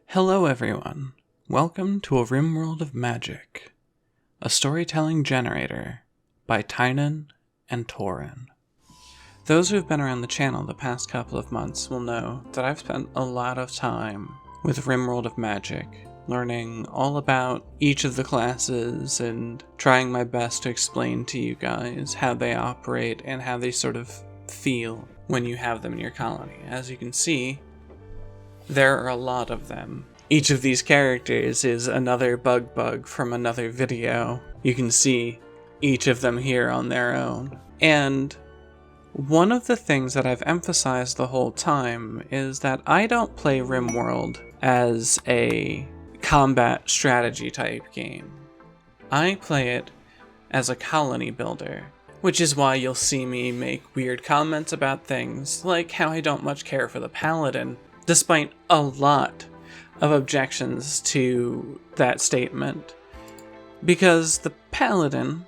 Hello everyone, welcome to a Rimworld of Magic, a storytelling generator by Tynan and Torin. Those who have been around the channel the past couple of months will know that I've spent a lot of time with Rimworld of Magic, learning all about each of the classes and trying my best to explain to you guys how they operate and how they sort of feel when you have them in your colony. As you can see, there are a lot of them. Each of these characters is another bug from another video. You can see each of them here on their own. And one of the things that I've emphasized the whole time is that I don't play Rimworld as a combat strategy type game. I play it as a colony builder, which is why you'll see me make weird comments about things like how I don't much care for the paladin, despite a lot of objections to that statement. Because the paladin,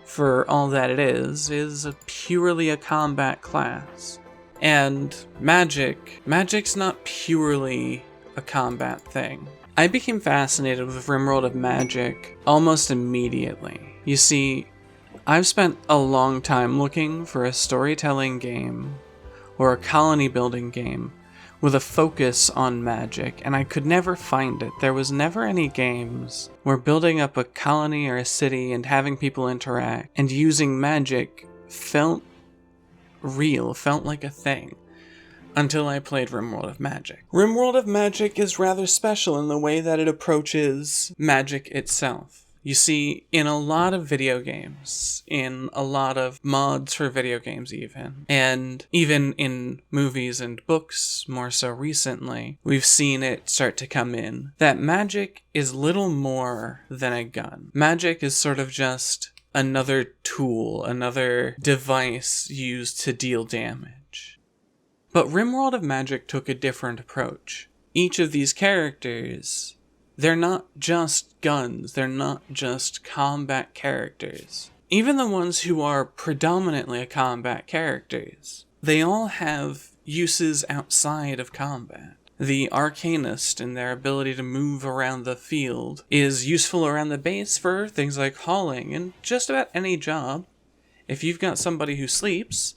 for all that it is purely a combat class. And magic's not purely a combat thing. I became fascinated with Rimworld of Magic almost immediately. You see, I've spent a long time looking for a storytelling game or a colony building game with a focus on magic, and I could never find it. There was never any games where building up a colony or a city and having people interact and using magic felt real, felt like a thing, until I played Rimworld of Magic. Rimworld of Magic is rather special in the way that it approaches magic itself. You see, in a lot of video games, in a lot of mods for video games even, and even in movies and books more so recently, we've seen it start to come in, that magic is little more than a gun. Magic is sort of just another tool, another device used to deal damage. But Rimworld of Magic took a different approach. Each of these characters, they're not just guns, they're not just combat characters. Even the ones who are predominantly combat characters, they all have uses outside of combat. The Arcanist and their ability to move around the field is useful around the base for things like hauling and just about any job. If you've got somebody who sleeps,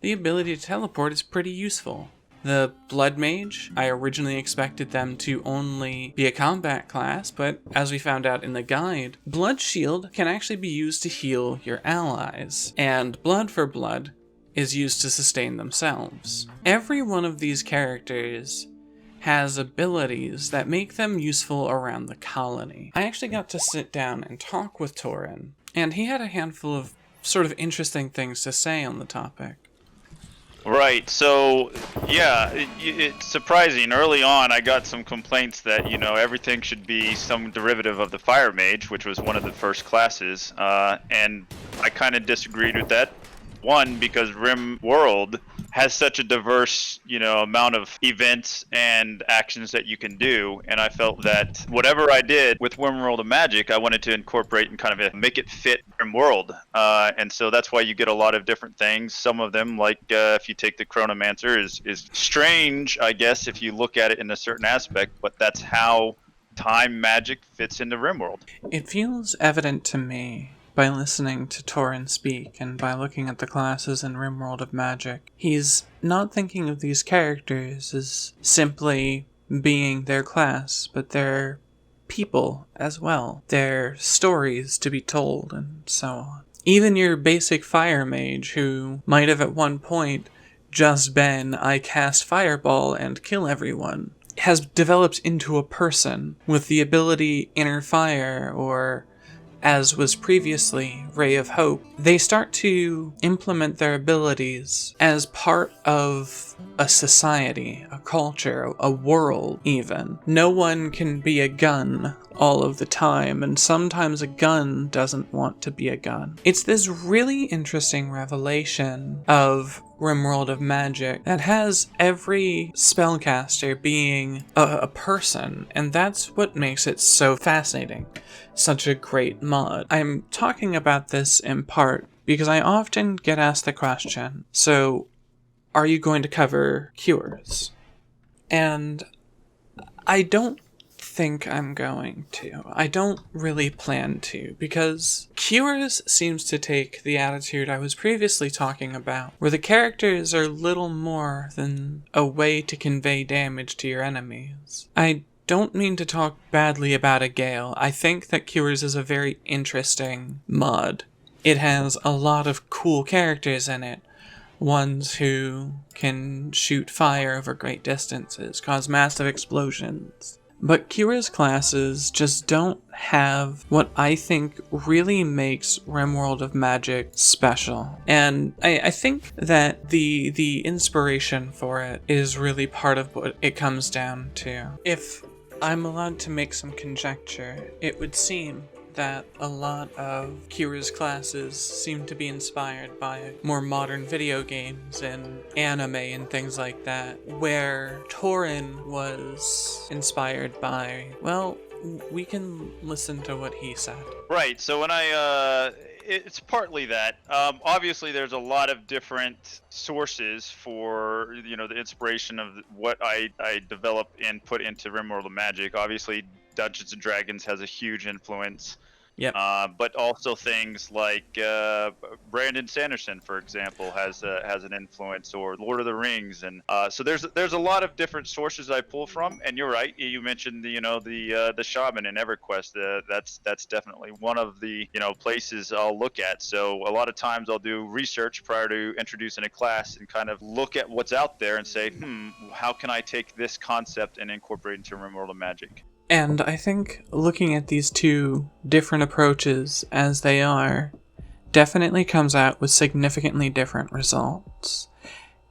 the ability to teleport is pretty useful. The Blood Mage, I originally expected them to only be a combat class, but as we found out in the guide, Blood Shield can actually be used to heal your allies, and Blood for Blood is used to sustain themselves. Every one of these characters has abilities that make them useful around the colony. I actually got to sit down and talk with Torin, and he had a handful of sort of interesting things to say on the topic. Right, so yeah, it's surprising. Early on I got some complaints that, everything should be some derivative of the Fire Mage, which was one of the first classes, and I kind of disagreed with that. One, because Rimworld has such a diverse, amount of events and actions that you can do, and I felt that whatever I did with Rimworld of Magic, I wanted to incorporate and kind of make it fit Rimworld, and so that's why you get a lot of different things. Some of them, like if you take the Chronomancer, is strange, I guess, if you look at it in a certain aspect, but that's how time magic fits into Rimworld. It feels evident to me, by listening to Torin speak and by looking at the classes in Rimworld of Magic, he's not thinking of these characters as simply being their class, but they're people as well. They're stories to be told, and so on. Even your basic Fire Mage, who might have at one point just been, I cast Fireball and kill everyone, has developed into a person with the ability Inner Fire, or as was previously Ray of Hope. They start to implement their abilities as part of a society, a culture, a world even. No one can be a gun all of the time, and sometimes a gun doesn't want to be a gun. It's this really interesting revelation of Rimworld of Magic that has every spellcaster being a person, and that's what makes it so fascinating. Such a great mod. I'm talking about this in part because I often get asked the question, so are you going to cover cures? And I don't think I'm going to. I don't really plan to, because Cures seems to take the attitude I was previously talking about, where the characters are little more than a way to convey damage to your enemies. I don't mean to talk badly about a Gale. I think that Cures is a very interesting mod. It has a lot of cool characters in it. Ones who can shoot fire over great distances, cause massive explosions. But Cures classes just don't have what I think really makes Rimworld of Magic special. And I think that the inspiration for it is really part of what it comes down to. If I'm allowed to make some conjecture, it would seem that a lot of Cures classes seem to be inspired by more modern video games and anime and things like that, where Torin was inspired by, well, we can listen to what he said. Right, so when it's partly that. Obviously, there's a lot of different sources for, the inspiration of what I develop and put into Rimworld of Magic. Obviously, Dungeons and Dragons has a huge influence. Yep. But also things like Brandon Sanderson, for example, has an influence, or Lord of the Rings, and so there's a lot of different sources I pull from. And you're right, you mentioned the shaman in EverQuest. That's definitely one of the places I'll look at. So a lot of times I'll do research prior to introducing a class and kind of look at what's out there and say, how can I take this concept and incorporate it into Rimworld of Magic? And I think looking at these two different approaches as they are definitely comes out with significantly different results.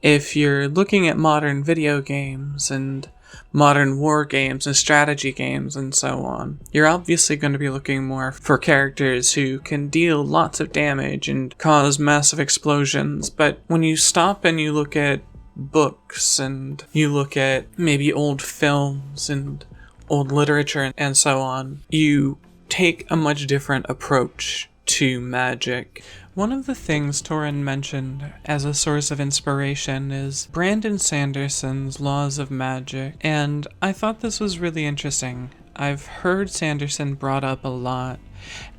If you're looking at modern video games and modern war games and strategy games and so on, you're obviously going to be looking more for characters who can deal lots of damage and cause massive explosions. But when you stop and you look at books and you look at maybe old films and old literature and so on, you take a much different approach to magic. One of the things Torin mentioned as a source of inspiration is Brandon Sanderson's Laws of Magic, and I thought this was really interesting. I've heard Sanderson brought up a lot.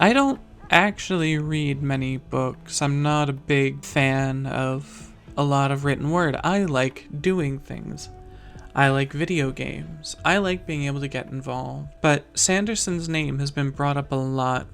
I don't actually read many books. I'm not a big fan of a lot of written word. I like doing things. I like video games. I like being able to get involved. But Sanderson's name has been brought up a lot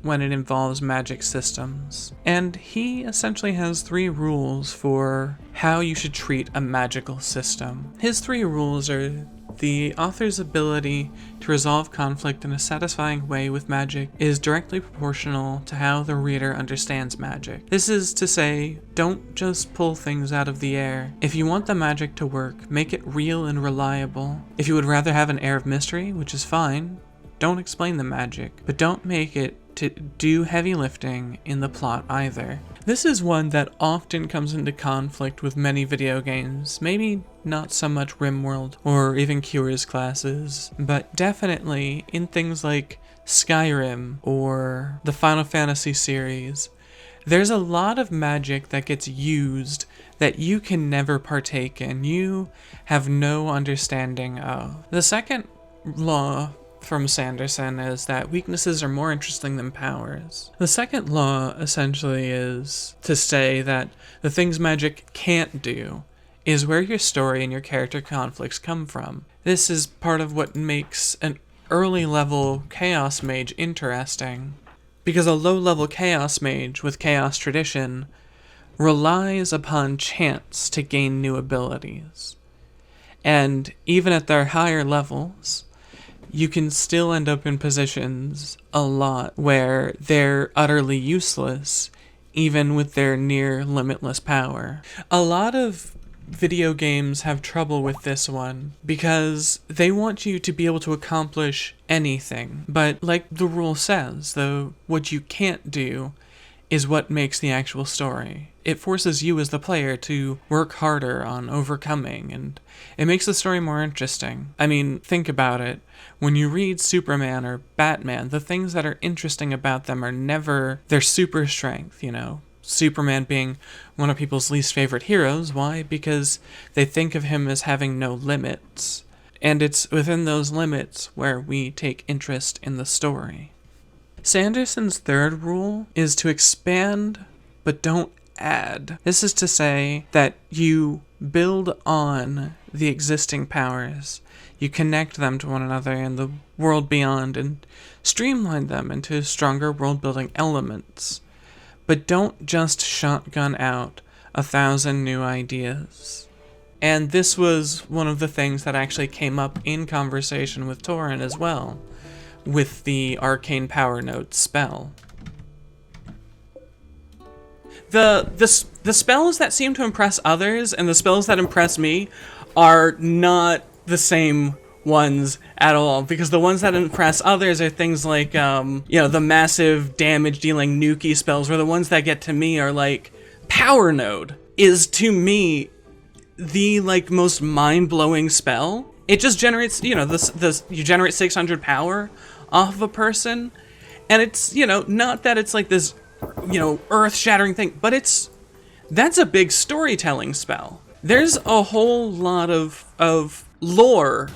when it involves magic systems. And he essentially has 3 rules for how you should treat a magical system. His 3 rules are: the author's ability to resolve conflict in a satisfying way with magic is directly proportional to how the reader understands magic. This is to say, don't just pull things out of the air. If you want the magic to work, make it real and reliable. If you would rather have an air of mystery, which is fine, don't explain the magic, but don't make it to do heavy lifting in the plot either. This is one that often comes into conflict with many video games, maybe not so much Rimworld or even Cures classes, but definitely in things like Skyrim or the Final Fantasy series. There's a lot of magic that gets used that you can never partake in, you have no understanding of. The second law from Sanderson is that weaknesses are more interesting than powers. The second law essentially is to say that the things magic can't do is where your story and your character conflicts come from. This is part of what makes an early level Chaos Mage interesting, because a low level Chaos Mage with Chaos Tradition relies upon chance to gain new abilities. And even at their higher levels, you can still end up in positions a lot where they're utterly useless, even with their near limitless power. A lot of video games have trouble with this one because they want you to be able to accomplish anything. But like the rule says, though, what you can't do is what makes the actual story. It forces you as the player to work harder on overcoming, and it makes the story more interesting. I mean, think about it. When you read Superman or Batman, the things that are interesting about them are never their super strength, Superman being one of people's least favorite heroes. Why? Because they think of him as having no limits. And it's within those limits where we take interest in the story. Sanderson's third rule is to expand, but don't add. This is to say that you build on the existing powers, you connect them to one another in the world beyond, and streamline them into stronger world-building elements. But don't just shotgun out 1,000 new ideas. And this was one of the things that actually came up in conversation with Torin as well, with the Arcane Power Node spell. The spells that seem to impress others and the spells that impress me are not the same ones at all, because the ones that impress others are things like, the massive damage-dealing nuke spells, where the ones that get to me are like, Power Node is, to me, the, most mind-blowing spell. It just generates, you generate 600 power off of a person, and it's, not that it's like this, earth-shattering thing, but that's a big storytelling spell. There's a whole lot of lore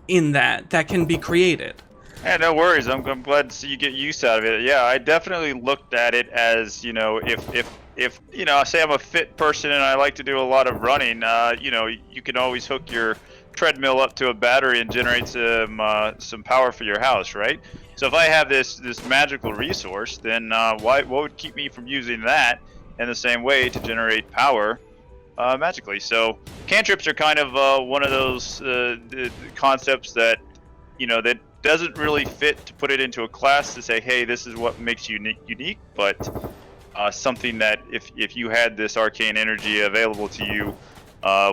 in that can be created. Yeah, no worries. I'm glad to see you get use out of it. Yeah, I definitely looked at it as, if say I'm a fit person and I like to do a lot of running, you can always hook your treadmill up to a battery and generate some power for your house, right? So if I have this magical resource, then what would keep me from using that in the same way to generate power magically? So cantrips are kind of one of those concepts that that doesn't really fit to put it into a class to say, hey, this is what makes you unique, but something that if you had this arcane energy available to you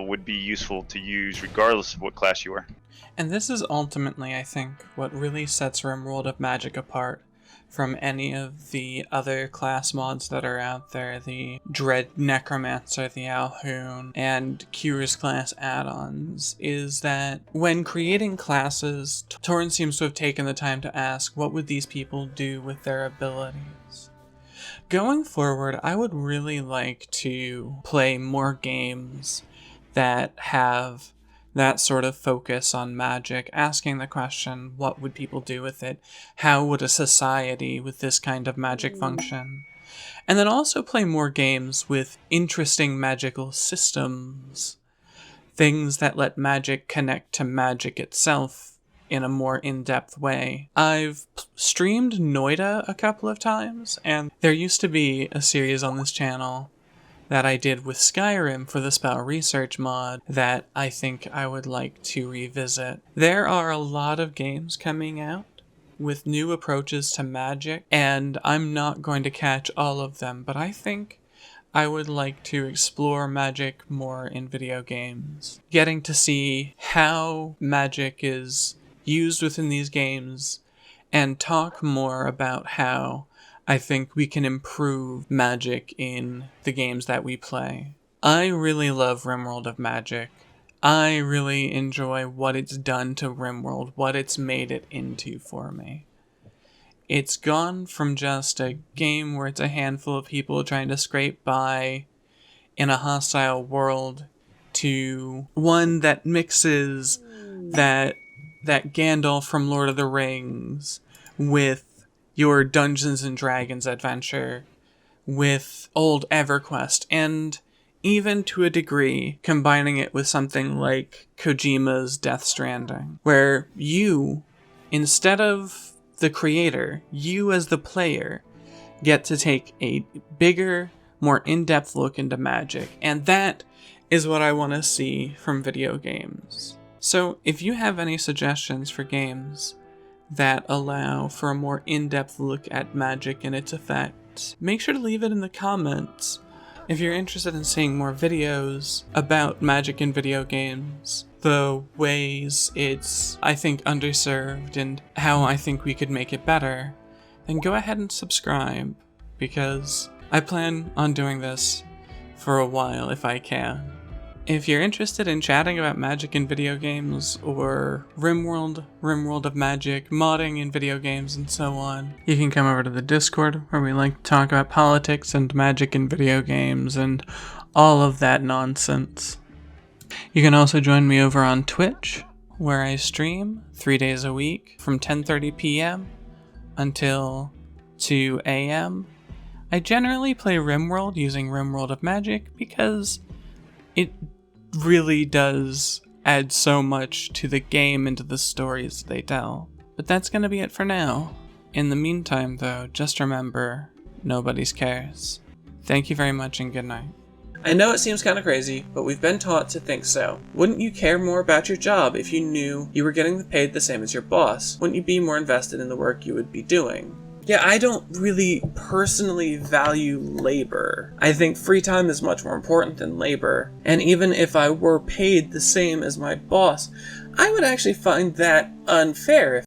would be useful to use regardless of what class you are. And this is ultimately, I think, what really sets Rimworld of Magic apart from any of the other class mods that are out there, the Dread Necromancer, the Alhoon, and Cures class add-ons, is that when creating classes, Torin seems to have taken the time to ask, what would these people do with their abilities? Going forward, I would really like to play more games that have that sort of focus on magic, asking the question, what would people do with it? How would a society with this kind of magic function? And then also play more games with interesting magical systems, things that let magic connect to magic itself in a more in-depth way. I've streamed Noida a couple of times, and there used to be a series on this channel that I did with Skyrim for the Spell Research mod that I think I would like to revisit. There are a lot of games coming out with new approaches to magic, and I'm not going to catch all of them, but I think I would like to explore magic more in video games. Getting to see how magic is used within these games, and talk more about how I think we can improve magic in the games that we play. I really love Rimworld of Magic. I really enjoy what it's done to Rimworld, what it's made it into for me. It's gone from just a game where it's a handful of people trying to scrape by in a hostile world to one that mixes that Gandalf from Lord of the Rings with your Dungeons and Dragons adventure, with old EverQuest, and even to a degree combining it with something like Kojima's Death Stranding, where you, instead of the creator, you as the player, get to take a bigger, more in-depth look into magic, and that is what I want to see from video games. So if you have any suggestions for games that allow for a more in-depth look at magic and its effects, make sure to leave it in the comments. If you're interested in seeing more videos about magic in video games, the ways it's, I think, underserved and how I think we could make it better, then go ahead and subscribe, because I plan on doing this for a while if I can. If you're interested in chatting about magic in video games, or Rimworld of Magic, modding in video games, and so on, you can come over to the Discord, where we like to talk about politics and magic in video games, and all of that nonsense. You can also join me over on Twitch, where I stream 3 days a week from 10:30 p.m. until 2 a.m. I generally play Rimworld using Rimworld of Magic because it really does add so much to the game and to the stories they tell. But that's gonna be it for now. In the meantime though, just remember, nobody's cares. Thank you very much and good night. I know it seems kind of crazy, but we've been taught to think so. Wouldn't you care more about your job if you knew you were getting paid the same as your boss? Wouldn't you be more invested in the work you would be doing? Yeah, I don't really personally value labor. I think free time is much more important than labor. And even if I were paid the same as my boss, I would actually find that unfair.